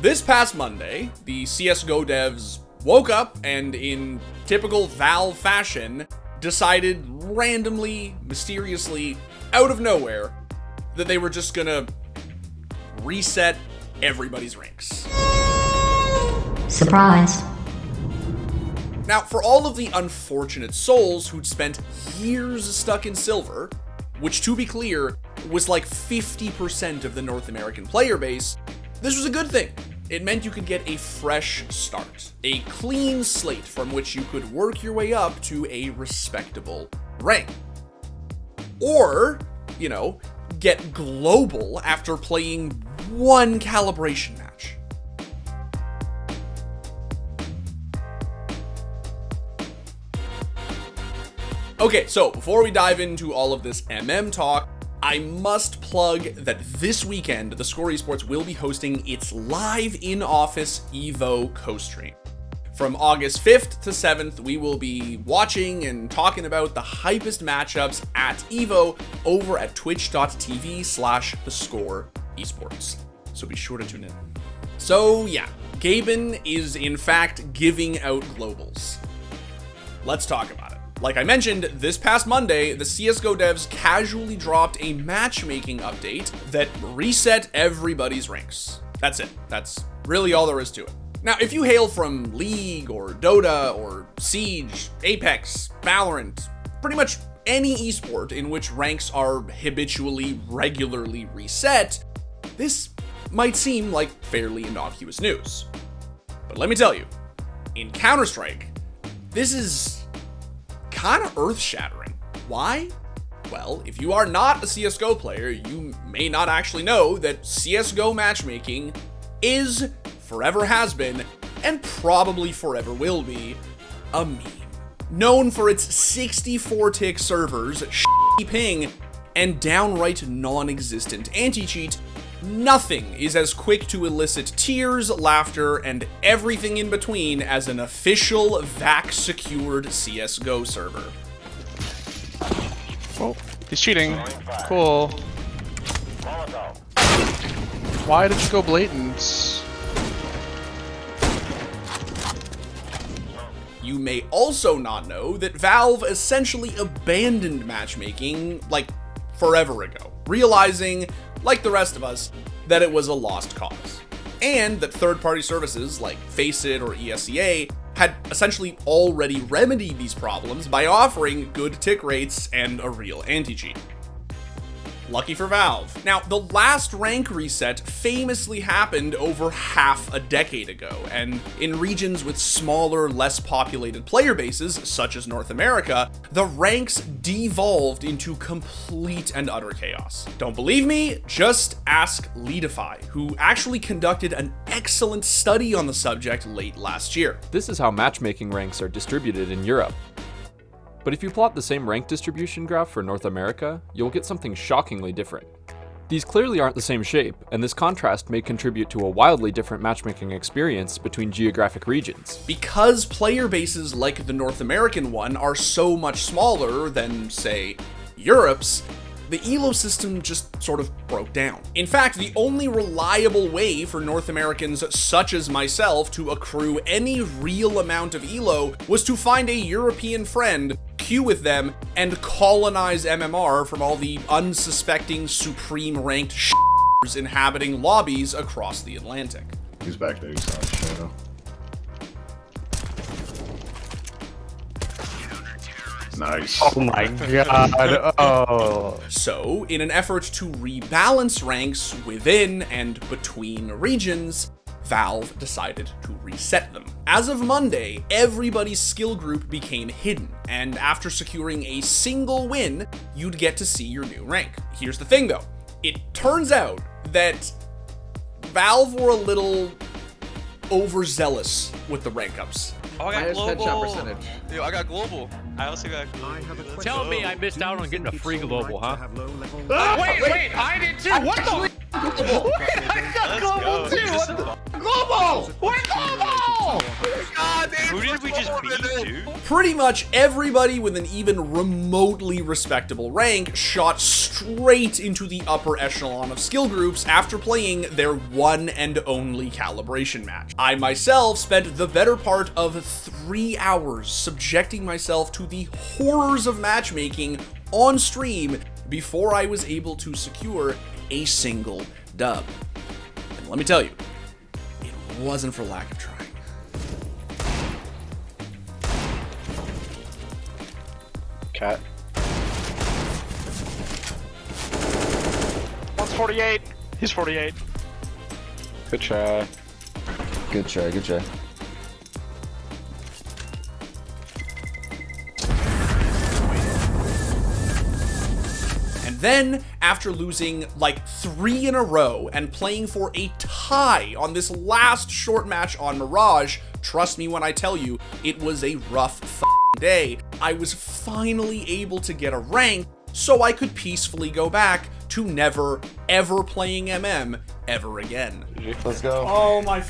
This past Monday, the CSGO devs woke up and, in typical Valve fashion, decided randomly, mysteriously, out of nowhere, that they were just gonna reset everybody's ranks. Surprise. Now, for all of the unfortunate souls who'd spent years stuck in silver, which, to be clear, was like 50% of the North American player base, this was a good thing. It meant you could get a fresh start, a clean slate from which you could work your way up to a respectable rank. Or, get global after playing one calibration match. Okay, so before we dive into all of this talk, I must plug that this weekend, theScore Esports will be hosting its live in-office EVO co-stream. From August 5th to 7th, we will be watching and talking about the hypest matchups at EVO over at twitch.tv/theScore Esports. So be sure to tune in. So yeah, Gaben is in fact giving out globals. Let's talk about it. Like I mentioned, this past Monday, the CSGO devs casually dropped a matchmaking update that reset everybody's ranks. That's it. That's really all there is to it. Now, if you hail from League or Dota or Siege, Apex, Valorant, pretty much any esport in which ranks are habitually, regularly reset, this might seem like fairly innocuous news. But let me tell you, in Counter-Strike, this is kind of earth-shattering. Why? Well, if you are not a CSGO player, you may not actually know that CSGO matchmaking is, forever has been, and probably forever will be, a meme. Known for its 64-tick servers, shitty ping, and downright non-existent anti-cheat, nothing is as quick to elicit tears, laughter, and everything in between as an official VAC-secured CSGO server. Oh, he's cheating. Cool. Why did you go blatant? You may also not know that Valve essentially abandoned matchmaking, like, forever ago, realizing, like the rest of us, that it was a lost cause. And that third-party services like Faceit or ESEA had essentially already remedied these problems by offering good tick rates and a real anti-cheat. Lucky for Valve. Now, the last rank reset famously happened over half a decade ago, and in regions with smaller, less populated player bases, such as North America, the ranks devolved into complete and utter chaos. Don't believe me? Just ask Leadify, who actually conducted an excellent study on the subject late last year. This is how matchmaking ranks are distributed in Europe. But if you plot the same rank distribution graph for North America, you'll get something shockingly different. These clearly aren't the same shape, and this contrast may contribute to a wildly different matchmaking experience between geographic regions. Because player bases like the North American one are so much smaller than, say, Europe's, the ELO system just sort of broke down. In fact, the only reliable way for North Americans such as myself to accrue any real amount of ELO was to find a European friend, queue with them, and colonize MMR from all the unsuspecting supreme ranked inhabiting lobbies across the Atlantic. He's back there, he's on shadow. Nice. Oh my god. Oh. So, in an effort to rebalance ranks within and between regions, Valve decided to reset them. As of Monday, everybody's skill group became hidden, and after securing a single win, you'd get to see your new rank. Here's the thing though, it turns out that Valve were a little overzealous with the rank ups. Oh, I got Highest global. headshot percentage. Yo, I got global. I also got global. Tell me I missed out on getting a free global, huh? Wait, I did too. What the? Wait, I got global too. What the? Global! Wait, global! God damn. Who did did we just beat, dude? Pretty much everybody with an even remotely respectable rank shot straight into the upper echelon of skill groups after playing their one and only calibration match. I myself spent the better part of 3 hours subjecting myself to the horrors of matchmaking on stream before I was able to secure a single dub. And let me tell you, it wasn't for lack of trying. Cat. One's 48. He's 48. Good try. Good try, good try. And then, after losing like 3 in a row and playing for a tie on this last short match on Mirage, trust me when I tell you, it was a rough day. I was finally able to get a rank so I could peacefully go back to never, ever playing MM ever again. Let's go. Oh my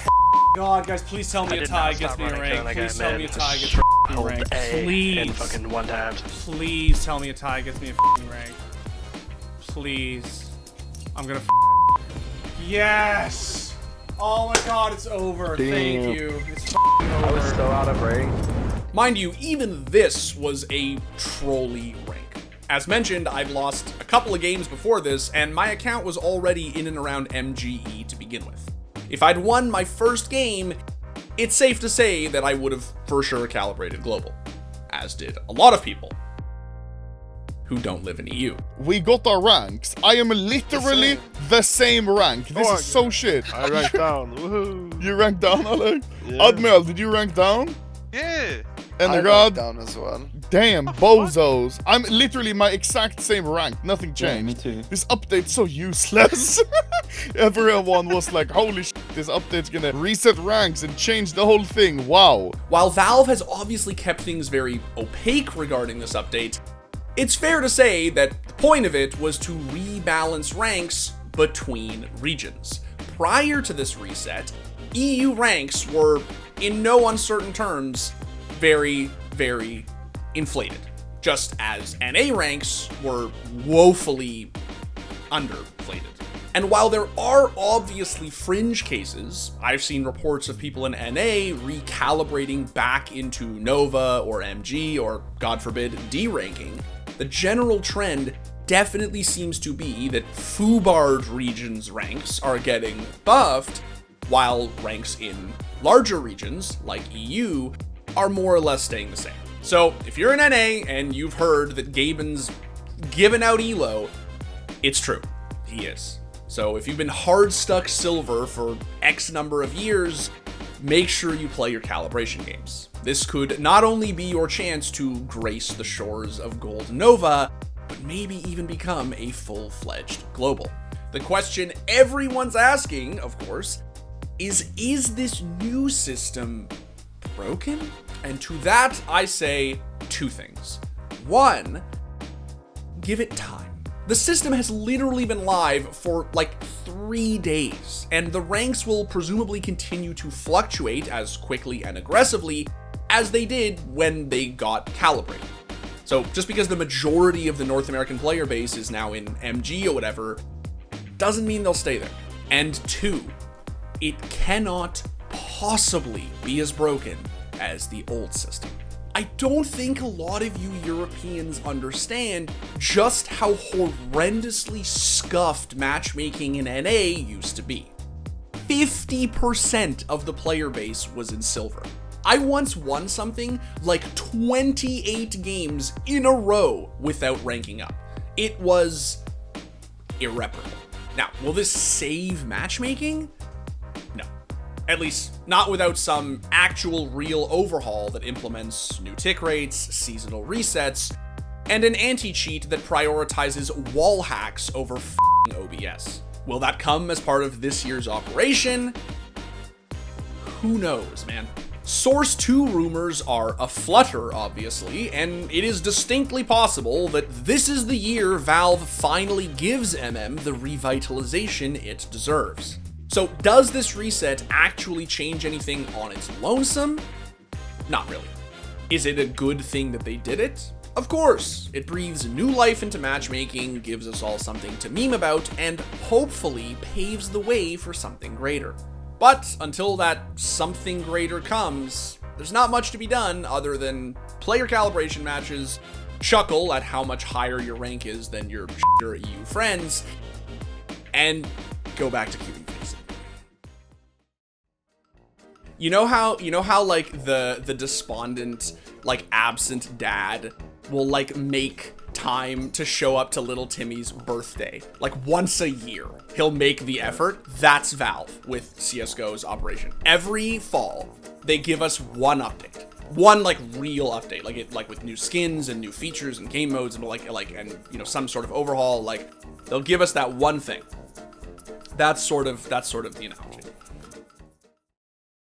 god, guys, please tell me a tie gets me a rank. Please tell me a tie gets me a rank. Please. Fucking one tapped. Please tell me a tie gets me a rank. Please. I'm gonna Yes! Oh my god, it's over. Damn. Thank you. It's over. I was so out of rank. Mind you, even this was a trolley rank. As mentioned, I'd lost a couple of games before this, and my account was already in and around MGE to begin with. If I'd won my first game, it's safe to say that I would have for sure calibrated global, as did a lot of people who don't live in EU. We got our ranks. I am literally the same rank. This is so shit. I ranked down. Woohoo. You ranked down, Alec? Yeah. Admiral, did you rank down? Yeah. And I the ranked god, down as well. damn, bozos. I'm literally my exact same rank. Nothing Yeah, changed. me too. This update's so useless. Everyone was like, holy shit, this update's gonna reset ranks and change the whole thing. Wow. While Valve has obviously kept things very opaque regarding this update, it's fair to say that the point of it was to rebalance ranks between regions. Prior to this reset, EU ranks were, in no uncertain terms, very, very inflated, just as NA ranks were woefully underflated. And while there are obviously fringe cases, I've seen reports of people in NA recalibrating back into Nova or MG or, God forbid, D-ranking, the general trend definitely seems to be that FUBARD regions' ranks are getting buffed, while ranks in larger regions, like EU, are more or less staying the same. So, if you're in NA and you've heard that Gaben's given out ELO, it's true. He is. So if you've been hard stuck silver for X number of years, make sure you play your calibration games. This could not only be your chance to grace the shores of Gold Nova, but maybe even become a full-fledged global. The question everyone's asking, of course, is this new system broken? And to that, I say 2 things. 1, give it time. The system has literally been live for like 3 days, and the ranks will presumably continue to fluctuate as quickly and aggressively as they did when they got calibrated. So just because the majority of the North American player base is now in MG or whatever, doesn't mean they'll stay there. And 2, it cannot possibly be as broken as the old system. I don't think a lot of you Europeans understand just how horrendously scuffed matchmaking in NA used to be. 50% of the player base was in silver. I once won something like 28 games in a row without ranking up. It was irreparable. Now, will this save matchmaking? No. At least, not without some actual real overhaul that implements new tick rates, seasonal resets, and an anti-cheat that prioritizes wall hacks over f***ing OBS. Will that come as part of this year's operation? Who knows, man? Source 2 rumors are aflutter, obviously, and it is distinctly possible that this is the year Valve finally gives MM the revitalization it deserves. So does this reset actually change anything on its lonesome? Not really. Is it a good thing that they did it? Of course. It breathes new life into matchmaking, gives us all something to meme about, and hopefully paves the way for something greater. But until that something greater comes, there's not much to be done other than play your calibration matches, chuckle at how much higher your rank is than your EU friends, and go back to queuing phase. You know how like the despondent, like absent dad will like make time to show up to little Timmy's birthday like once a year. He'll make the effort. That's Valve with CS:GO's operation. Every fall they give us one update. One like real update, like with new skins and new features and game modes and and you know, some sort of overhaul. Like they'll give us that one thing. That's sort of the analogy.